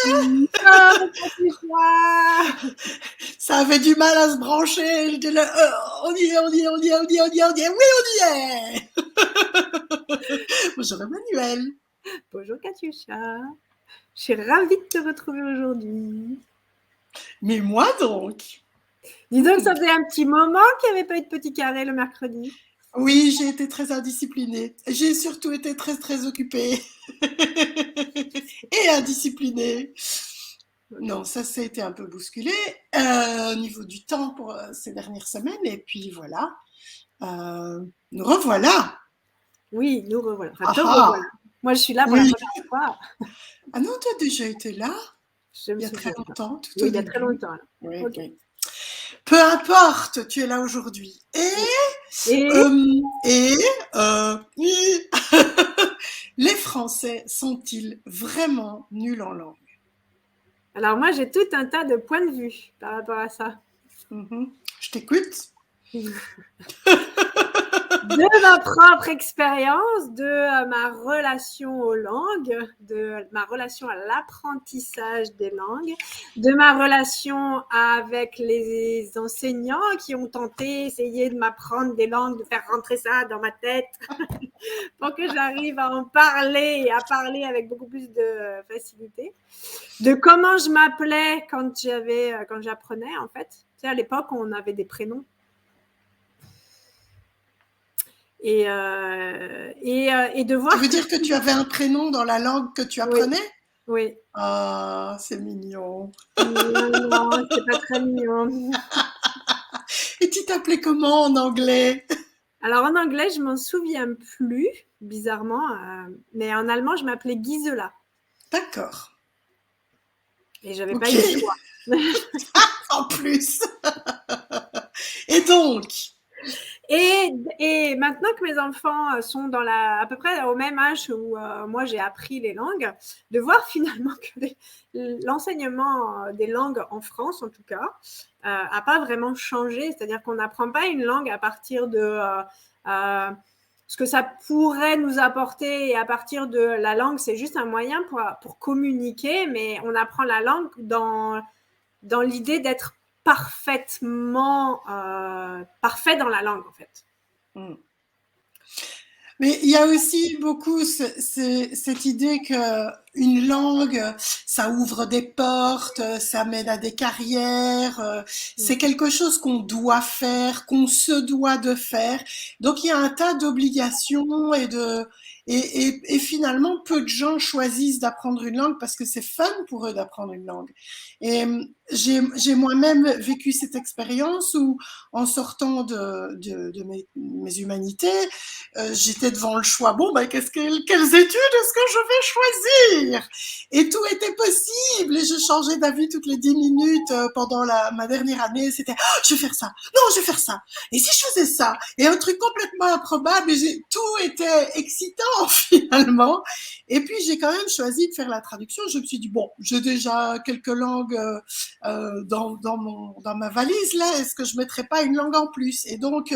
Non, Katusha. Ça avait du mal à se brancher. J'étais là, on y est, on y est, on y est, on y est, on y est, on y est. Oui, on y est. Bonjour Emmanuel. Bonjour Katusha. Je suis ravie de te retrouver aujourd'hui. Mais moi donc. Dis donc, ça faisait un petit moment qu'il n'y avait pas eu de petit carré le mercredi. Oui, j'ai été très indisciplinée. J'ai surtout été très très occupée. Et indisciplinée. Non, ça s'est été un peu bousculé au niveau du temps pour ces dernières semaines. Et puis voilà, nous revoilà. Oui, nous revoilà. Enfin, Ah te ah, revoilà. Moi, je suis là pour la oui. première fois. Ah non, tu as déjà été là Je me il y a très souviens pas. longtemps, tout Oui, au il y a très début. longtemps. Là. Oui, Ok. oui. Peu importe, tu es là aujourd'hui. Et Euh, et les Français sont-ils vraiment nuls en langue? alors moi, j'ai tout un tas de points de vue par rapport à ça. Je t'écoute. De ma propre expérience, de ma relation aux langues, de ma relation à l'apprentissage des langues, de ma relation avec les enseignants qui ont tenté, essayé de m'apprendre des langues, de faire rentrer ça dans ma tête pour que j'arrive à en parler et à parler avec beaucoup plus de facilité, de comment je m'appelais quand j'apprenais en fait. Tu sais, à l'époque, on avait des prénoms. Et de voir Tu veux que dire que tu avais un prénom dans la langue que tu oui, apprenais? oui. Ah, c'est mignon. Non, c'est pas très mignon. Et tu t'appelais comment en anglais? Alors en anglais, je m'en souviens plus, bizarrement, mais en allemand, je m'appelais Gisela D'accord. et j'avais pas Ok. eu le choix. En plus. Et donc? Et maintenant que mes enfants sont à peu près au même âge où moi j'ai appris les langues, de voir finalement que l'enseignement des langues en France, en tout cas, a pas vraiment changé. C'est-à-dire qu'on n'apprend pas une langue à partir de ce que ça pourrait nous apporter, et à partir de la langue, c'est juste un moyen pour communiquer, mais on apprend la langue dans l'idée d'être parfaitement parfait dans la langue en fait. Mais il y a aussi beaucoup cette idée qu'une langue, ça ouvre des portes, ça mène à des carrières, c'est quelque chose qu'on doit faire, qu'on se doit de faire. Donc il y a un tas d'obligations et finalement peu de gens choisissent d'apprendre une langue parce que c'est fun pour eux d'apprendre une langue. Et j'ai moi-même vécu cette expérience où en sortant de mes humanités, j'étais devant le choix. Bon, ben, quelles études est-ce que je vais choisir? Et tout était possible. Et je changeais d'avis toutes les 10 minutes pendant ma dernière année. C'était, oh, je vais faire ça. Non, je vais faire ça. Et si je faisais ça? Et un truc complètement improbable. Et tout était excitant finalement. Et puis, j'ai quand même choisi de faire la traduction. Je me suis dit, bon, j'ai déjà quelques langues dans ma valise là. Est-ce que je mettrais pas une langue en plus? Et donc,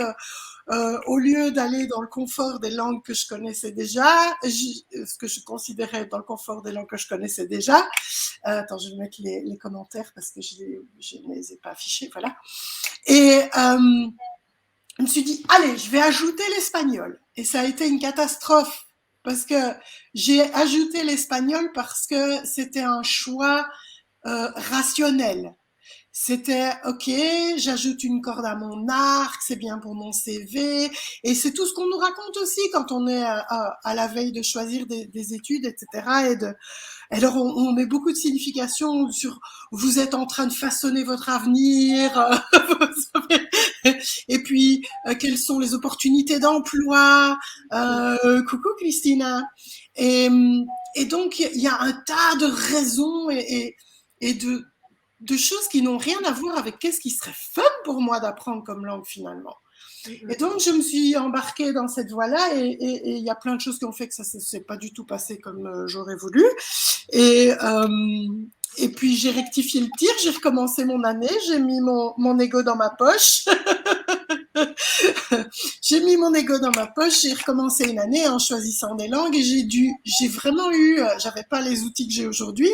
au lieu d'aller dans le confort des langues que je connaissais déjà, ce que je considérais dans le confort des langues que je connaissais déjà, attends, je vais mettre les commentaires parce que je ne les ai pas affichés, voilà. Et je me suis dit, allez, je vais ajouter l'espagnol. Et ça a été une catastrophe parce que j'ai ajouté l'espagnol parce que c'était un choix rationnel. C'était ok, j'ajoute une corde à mon arc, c'est bien pour mon CV, et c'est tout ce qu'on nous raconte aussi quand on est à la veille de choisir des études, etc. Alors on met beaucoup de signification sur vous êtes en train de façonner votre avenir, et puis quelles sont les opportunités d'emploi. Coucou Christina. Et, et donc il y a un tas de raisons et de choses qui n'ont rien à voir avec qu'est-ce qui serait fun pour moi d'apprendre comme langue finalement. Et donc je me suis embarquée dans cette voie-là et il y a plein de choses qui ont fait que ça ne s'est pas du tout passé comme j'aurais voulu. Et puis j'ai rectifié le tir, j'ai recommencé mon année, j'ai mis mon ego dans ma poche j'ai mis mon ego dans ma poche, j'ai recommencé une année en choisissant des langues et j'ai vraiment eu, j'avais pas les outils que j'ai aujourd'hui,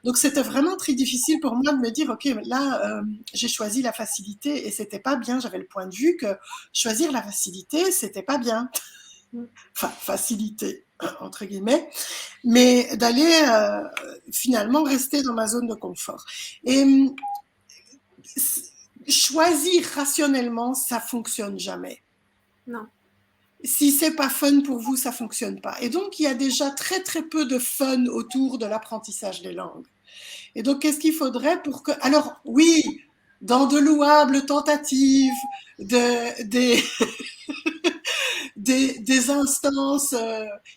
donc c'était vraiment très difficile pour moi de me dire, ok, là, j'ai choisi la facilité et c'était pas bien. J'avais le point de vue que choisir la facilité, c'était pas bien. Enfin, facilité entre guillemets, mais d'aller finalement rester dans ma zone de confort. Et choisir rationnellement, ça fonctionne jamais. Non. Si c'est pas fun pour vous, ça fonctionne pas. Et donc, il y a déjà très très peu de fun autour de l'apprentissage des langues. Et donc, qu'est-ce qu'il faudrait pour que... Alors, oui, dans de louables tentatives, des, des instances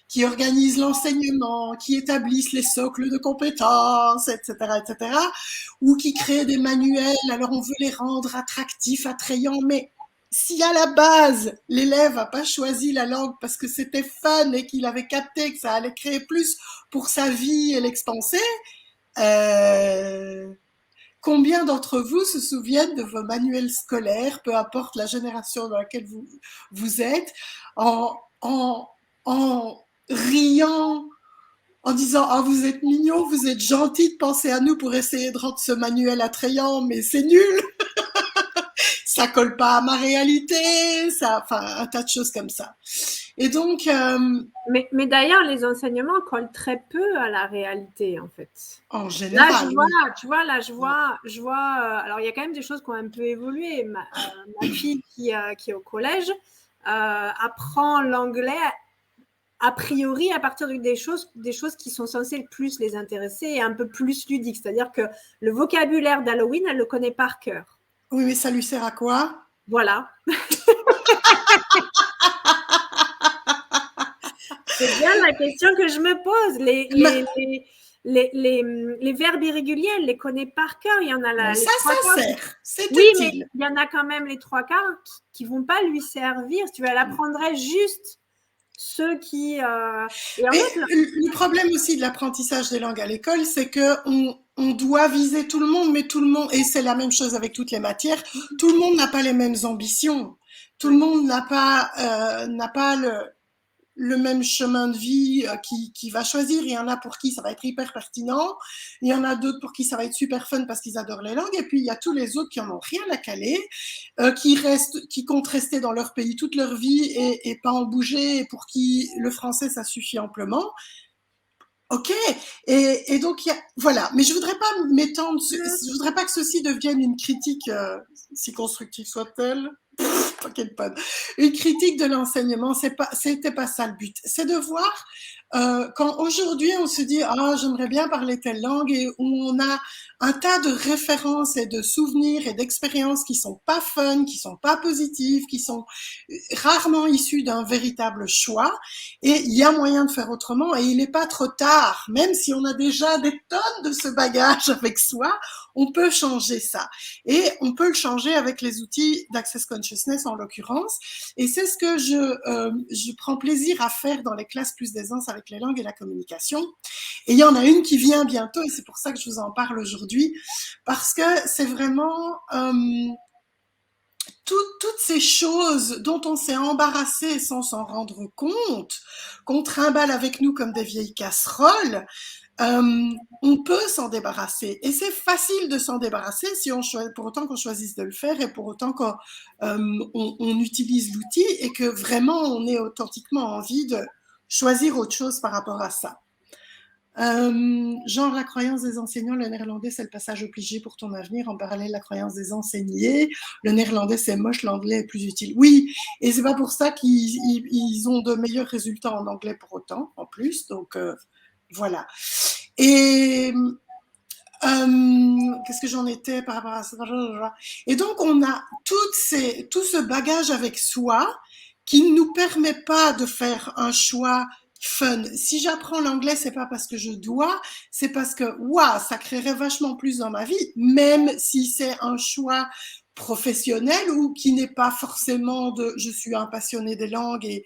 qui organisent l'enseignement, qui établissent les socles de compétences, etc., ou qui créent des manuels, alors on veut les rendre attractifs, attrayants, mais si à la base, l'élève n'a pas choisi la langue parce que c'était fun et qu'il avait capté que ça allait créer plus pour sa vie et l'expanser, euh, combien d'entre vous se souviennent de vos manuels scolaires, peu importe la génération dans laquelle vous êtes, en, en riant, en disant ah vous êtes mignon, vous êtes gentil de penser à nous pour essayer de rendre ce manuel attrayant, mais c'est nul, ça colle pas à ma réalité, ça, enfin un tas de choses comme ça. Et donc Mais d'ailleurs, les enseignements collent très peu à la réalité, en fait. en Là, général, je vois, oui. tu vois, là, je vois. Alors, il y a quand même des choses qui ont un peu évolué. Ma fille qui est au collège apprend l'anglais a priori à partir des choses qui sont censées le plus les intéresser et un peu plus ludiques. C'est-à-dire que le vocabulaire d'Halloween, elle le connaît par cœur. Oui, mais ça lui sert à quoi? Voilà. C'est bien la question que je me pose. Les verbes irréguliers, elle les connaît par cœur. Il y en a Mais les ça trois quarts. sert, c'est Oui, mais utile. il y en a quand même les trois quarts qui ne vont pas lui servir. Si tu veux, elle apprendrait juste ceux qui. Et en Mais fait, le problème aussi de l'apprentissage des langues à l'école, c'est que on doit viser tout le monde, mais tout le monde, et c'est la même chose avec toutes les matières, tout le monde n'a pas les mêmes ambitions. Tout le ouais. monde n'a pas le même chemin de vie qui va choisir. Il y en a pour qui ça va être hyper pertinent. Il y en a d'autres pour qui ça va être super fun parce qu'ils adorent les langues. Et puis, il y a tous les autres qui en ont rien à caler, qui comptent rester dans leur pays toute leur vie et pas en bouger, et pour qui le français, ça suffit amplement. Ok, et donc voilà, mais je voudrais pas m'étendre, je voudrais pas que ceci devienne une critique, si constructive soit-elle, t'inquiète pas, une critique de l'enseignement, c'était pas ça le but, c'est de voir quand aujourd'hui on se dit ah j'aimerais bien parler telle langue et où on a un tas de références et de souvenirs et d'expériences qui sont pas fun, qui sont pas positives, qui sont rarement issues d'un véritable choix. Et il y a moyen de faire autrement et il n'est pas trop tard. Même si on a déjà des tonnes de ce bagage avec soi, on peut changer ça. Et on peut le changer avec les outils d'Access Consciousness en l'occurrence. Et c'est ce que je prends plaisir à faire dans les classes plus d'aisance avec les langues et la communication. Et il y en a une qui vient bientôt et c'est pour ça que je vous en parle aujourd'hui. Parce que c'est vraiment... toutes ces choses dont on s'est embarrassé sans s'en rendre compte, qu'on trimballe avec nous comme des vieilles casseroles, on peut s'en débarrasser. Et c'est facile de s'en débarrasser si pour autant qu'on choisisse de le faire et pour autant qu'on on utilise l'outil et que vraiment on ait authentiquement envie de choisir autre chose par rapport à ça. Genre la croyance des enseignants, le néerlandais c'est le passage obligé pour ton avenir, en parallèle la croyance des enseignés, le néerlandais c'est moche, l'anglais est plus utile. Oui, et c'est pas pour ça qu'ils ont de meilleurs résultats en anglais pour autant, en plus, donc voilà. Et qu'est-ce que j'en étais par rapport à ça? Et donc on a tout ce bagage avec soi qui ne nous permet pas de faire un choix fun. Si j'apprends l'anglais, c'est pas parce que je dois, c'est parce que waouh, ça créerait vachement plus dans ma vie, même si c'est un choix professionnel ou qui n'est pas forcément de je suis un passionné des langues et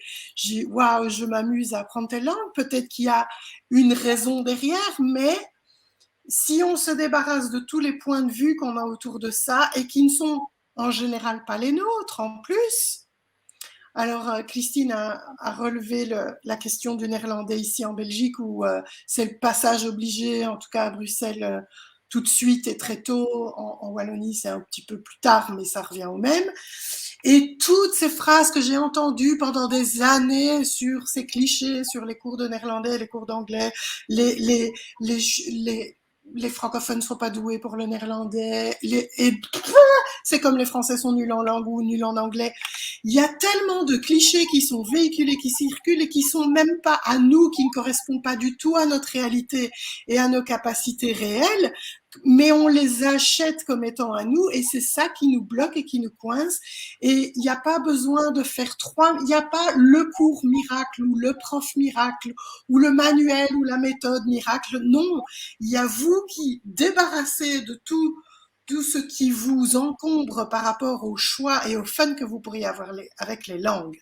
waouh, je m'amuse à apprendre telle langue. Peut-être qu'il y a une raison derrière, mais si on se débarrasse de tous les points de vue qu'on a autour de ça et qui ne sont en général pas les nôtres en plus, Alors, Christine a relevé la question du néerlandais ici en Belgique, où c'est le passage obligé, en tout cas à Bruxelles, tout de suite et très tôt. En Wallonie, c'est un petit peu plus tard, mais ça revient au même. Et toutes ces phrases que j'ai entendues pendant des années sur ces clichés, sur les cours de néerlandais, les cours d'anglais, les, les, les, les, les francophones ne sont pas doués pour le néerlandais, c'est comme les Français sont nuls en langue ou nuls en anglais. Il y a tellement de clichés qui sont véhiculés, qui circulent et qui sont même pas à nous, qui ne correspondent pas du tout à notre réalité et à nos capacités réelles, mais on les achète comme étant à nous, et c'est ça qui nous bloque et qui nous coince. Et il n'y a pas besoin de faire il n'y a pas le cours miracle ou le prof miracle ou le manuel ou la méthode miracle. Non, il y a vous qui débarrassez de tout ce qui vous encombre par rapport au choix et au fun que vous pourriez avoir avec les langues.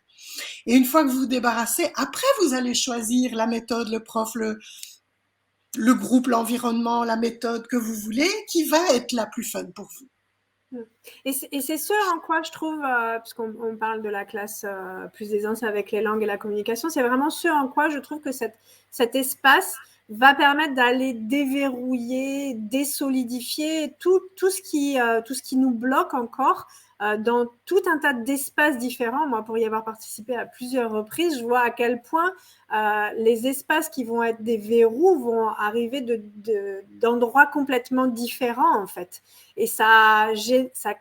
Et une fois que vous vous débarrassez, après vous allez choisir la méthode, le prof, le groupe, l'environnement, la méthode que vous voulez, qui va être la plus fun pour vous. Et c'est ce en quoi je trouve, puisqu'on parle de la classe plus d'aisance avec les langues et la communication, c'est vraiment ce en quoi je trouve que cet espace va permettre d'aller déverrouiller, désolidifier tout ce qui nous bloque encore dans tout un tas d'espaces différents. Moi, pour y avoir participé à plusieurs reprises, je vois à quel point les espaces qui vont être des verrous vont arriver d'endroits complètement différents, en fait. Et ça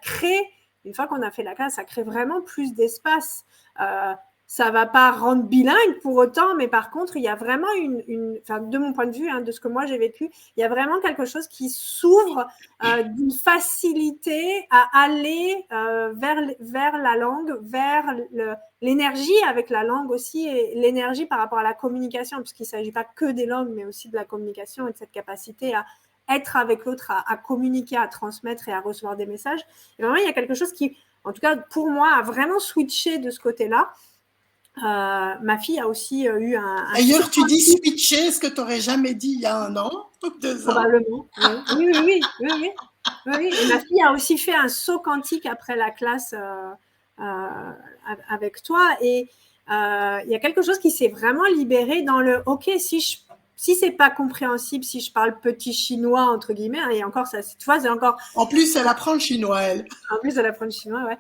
crée, une fois qu'on a fait la classe, ça crée vraiment plus d'espace. Ça ne va pas rendre bilingue pour autant, mais par contre, il y a vraiment enfin, de mon point de vue, hein, de ce que moi j'ai vécu, il y a vraiment quelque chose qui s'ouvre d'une facilité à aller vers la langue, vers l'énergie avec la langue aussi, et l'énergie par rapport à la communication, puisqu'il ne s'agit pas que des langues, mais aussi de la communication et de cette capacité à être avec l'autre, à communiquer, à transmettre et à recevoir des messages. Et vraiment, il y a quelque chose qui, en tout cas pour moi, a vraiment switché de ce côté-là. Ma fille a aussi eu un D'ailleurs, tu dis switcher, ce que tu n'aurais jamais dit il y a 1 an, 2 ans. Probablement, oui. Et ma fille a aussi fait un saut quantique après la classe avec toi. Et il y a quelque chose qui s'est vraiment libéré dans le « Ok, si c'est pas compréhensible, si je parle petit chinois, entre guillemets, hein, et encore, ça, tu vois, c'est encore… » En plus, elle apprend le chinois, elle. En plus, elle apprend le chinois, ouais.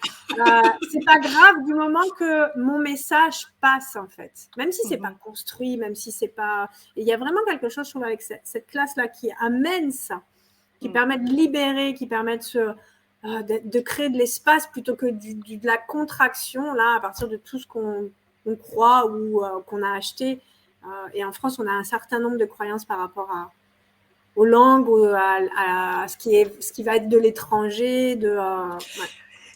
C'est pas grave du moment que mon message passe, en fait. Même si c'est pas construit, même si c'est pas… Il y a vraiment quelque chose, je trouve, avec cette classe-là qui amène ça, qui permet de libérer, qui permet de créer de l'espace plutôt que de la contraction, là, à partir de tout ce qu'on croit ou qu'on a acheté. Et en France, on a un certain nombre de croyances par rapport aux langues, à ce qui va être de l'étranger. Ouais.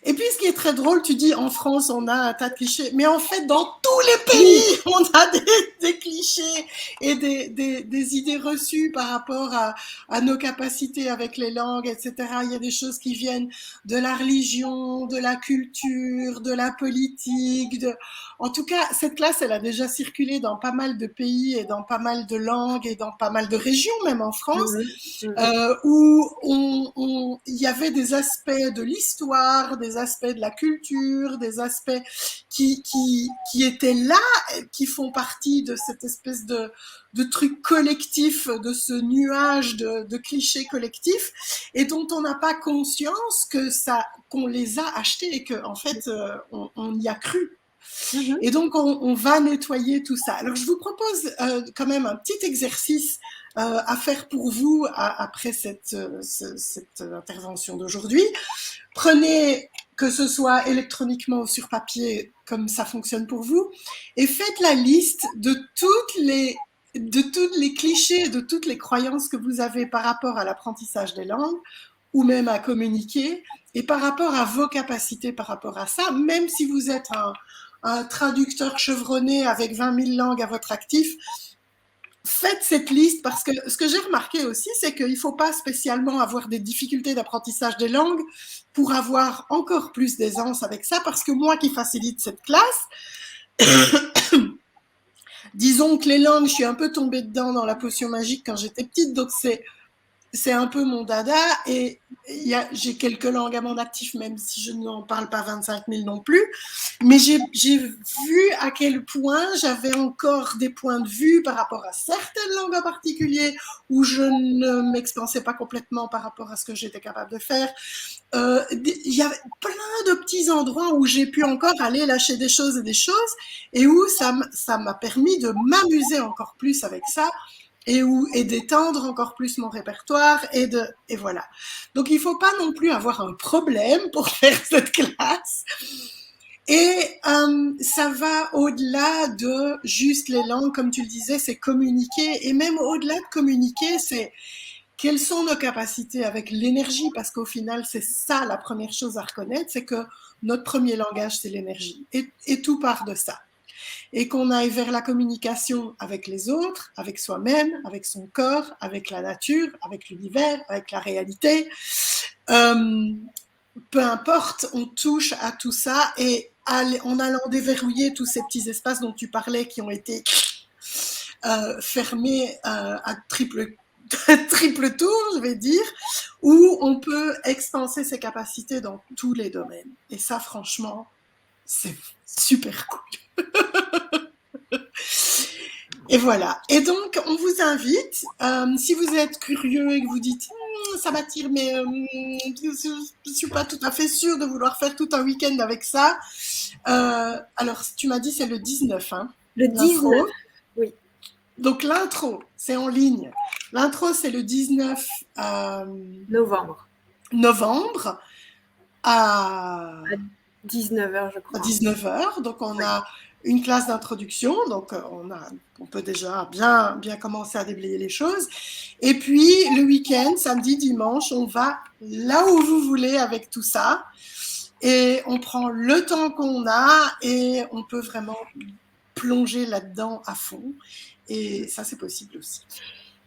Et puis, ce qui est très drôle, tu dis, en France, on a un tas de clichés. Mais en fait, dans tous les pays, on a des clichés et des idées reçues par rapport à nos capacités avec les langues, etc. Il y a des choses qui viennent de la religion, de la culture, de la politique. En tout cas, cette classe, elle a déjà circulé dans pas mal de pays et dans pas mal de langues et dans pas mal de régions, même en France, où il y avait des aspects de l'histoire, des aspects de la culture, des aspects qui étaient là, qui font partie de cette espèce de truc collectif, de ce nuage de clichés collectifs, et dont on n'a pas conscience qu'on les a achetés et qu'en fait, on y a cru. Et donc, on va nettoyer tout ça. Alors, je vous propose quand même un petit exercice à faire pour vous après cette intervention d'aujourd'hui. Prenez, que ce soit électroniquement ou sur papier, comme ça fonctionne pour vous, et faites la liste de tous les clichés, de toutes les croyances que vous avez par rapport à l'apprentissage des langues, ou même à communiquer, et par rapport à vos capacités par rapport à ça, même si vous êtes un traducteur chevronné avec 20 000 langues à votre actif, faites cette liste, parce que ce que j'ai remarqué aussi, c'est qu'il ne faut pas spécialement avoir des difficultés d'apprentissage des langues pour avoir encore plus d'aisance avec ça, parce que moi qui facilite cette classe, disons que les langues, je suis un peu tombée dedans dans la potion magique quand j'étais petite, donc c'est un peu mon dada et j'ai quelques langues à mon actif, même si je n'en parle pas 25 000 non plus. Mais j'ai vu à quel point j'avais encore des points de vue par rapport à certaines langues en particulier où je ne m'expansais pas complètement par rapport à ce que j'étais capable de faire. Il y avait plein de petits endroits où j'ai pu encore aller lâcher des choses et où ça m'a permis de m'amuser encore plus avec ça et d'étendre encore plus mon répertoire et voilà. Donc il faut pas non plus avoir un problème pour faire cette classe. Et ça va au-delà de juste les langues, comme tu le disais, c'est communiquer. Et même au-delà de communiquer, c'est quelles sont nos capacités avec l'énergie, parce qu'au final, c'est ça la première chose à reconnaître, c'est que notre premier langage, c'est l'énergie. Et tout part de ça. Et qu'on aille vers la communication avec les autres, avec soi-même, avec son corps, avec la nature, avec l'univers, avec la réalité. Peu importe, on touche à tout ça et en allant déverrouiller tous ces petits espaces dont tu parlais qui ont été fermés à triple tour, je vais dire, où on peut expanser ses capacités dans tous les domaines. Et ça, franchement, c'est super cool. Et voilà. Et donc, on vous invite, si vous êtes curieux et que vous dites ça m'attire, mais je ne suis pas tout à fait sûre de vouloir faire tout un week-end avec ça. Alors, tu m'as dit c'est le 19, hein, Le 19, oui. Donc, l'intro, c'est en ligne. L'intro, c'est le 19 novembre à 19h, je crois. À 19h. Donc, on a une classe d'introduction. Donc, on peut déjà bien commencer à déblayer les choses. Et puis, le week-end, samedi, dimanche, on va là où vous voulez avec tout ça. Et on prend le temps qu'on a et on peut vraiment plonger là-dedans à fond. Et ça, c'est possible aussi.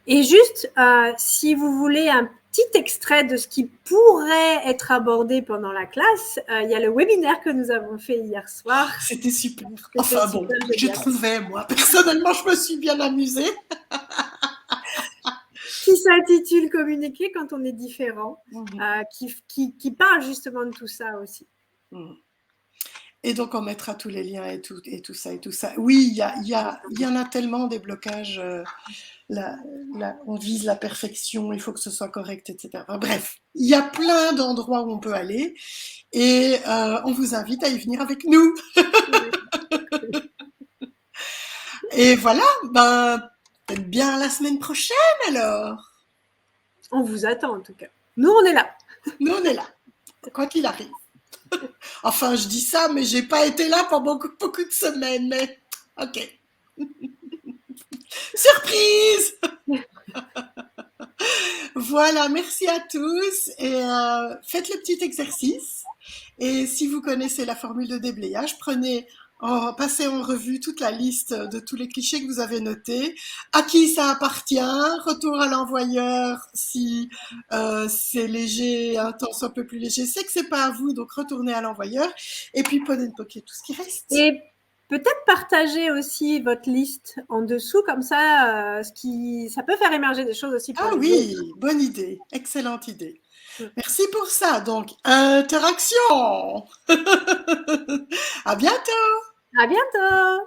Et juste, si vous voulez un petit extrait de ce qui pourrait être abordé pendant la classe, il y a le webinaire que nous avons fait hier soir. C'était super. Enfin bon, j'ai trouvé, moi, personnellement, je me suis bien amusée. Qui s'intitule Communiquer quand on est différent, qui parle justement de tout ça aussi. Et donc, on mettra tous les liens et tout ça. Oui, il y en a tellement des blocages. On vise la perfection, il faut que ce soit correct, etc. Bref, il y a plein d'endroits où on peut aller et on vous invite à y venir avec nous. Et voilà, peut-être bien la semaine prochaine alors. On vous attend en tout cas. Nous, on est là. Nous, on est là, quoi qu'il arrive. Enfin, je dis ça, mais j'ai pas été là pendant beaucoup de semaines, mais ok. Surprise. Voilà, merci à tous et faites le petit exercice. Et si vous connaissez la formule de déblayage, passez en revue toute la liste de tous les clichés que vous avez notés, à qui ça appartient, retour à l'envoyeur si c'est léger, intense, un peu plus léger, c'est que c'est pas à vous, donc retournez à l'envoyeur, et puis Podenpoké, tout ce qui reste. Et peut-être partager aussi votre liste en dessous, comme ça, ça peut faire émerger des choses aussi pour les oui, autres. Bonne idée, excellente idée. Merci pour ça. Donc, interaction. À bientôt. À bientôt.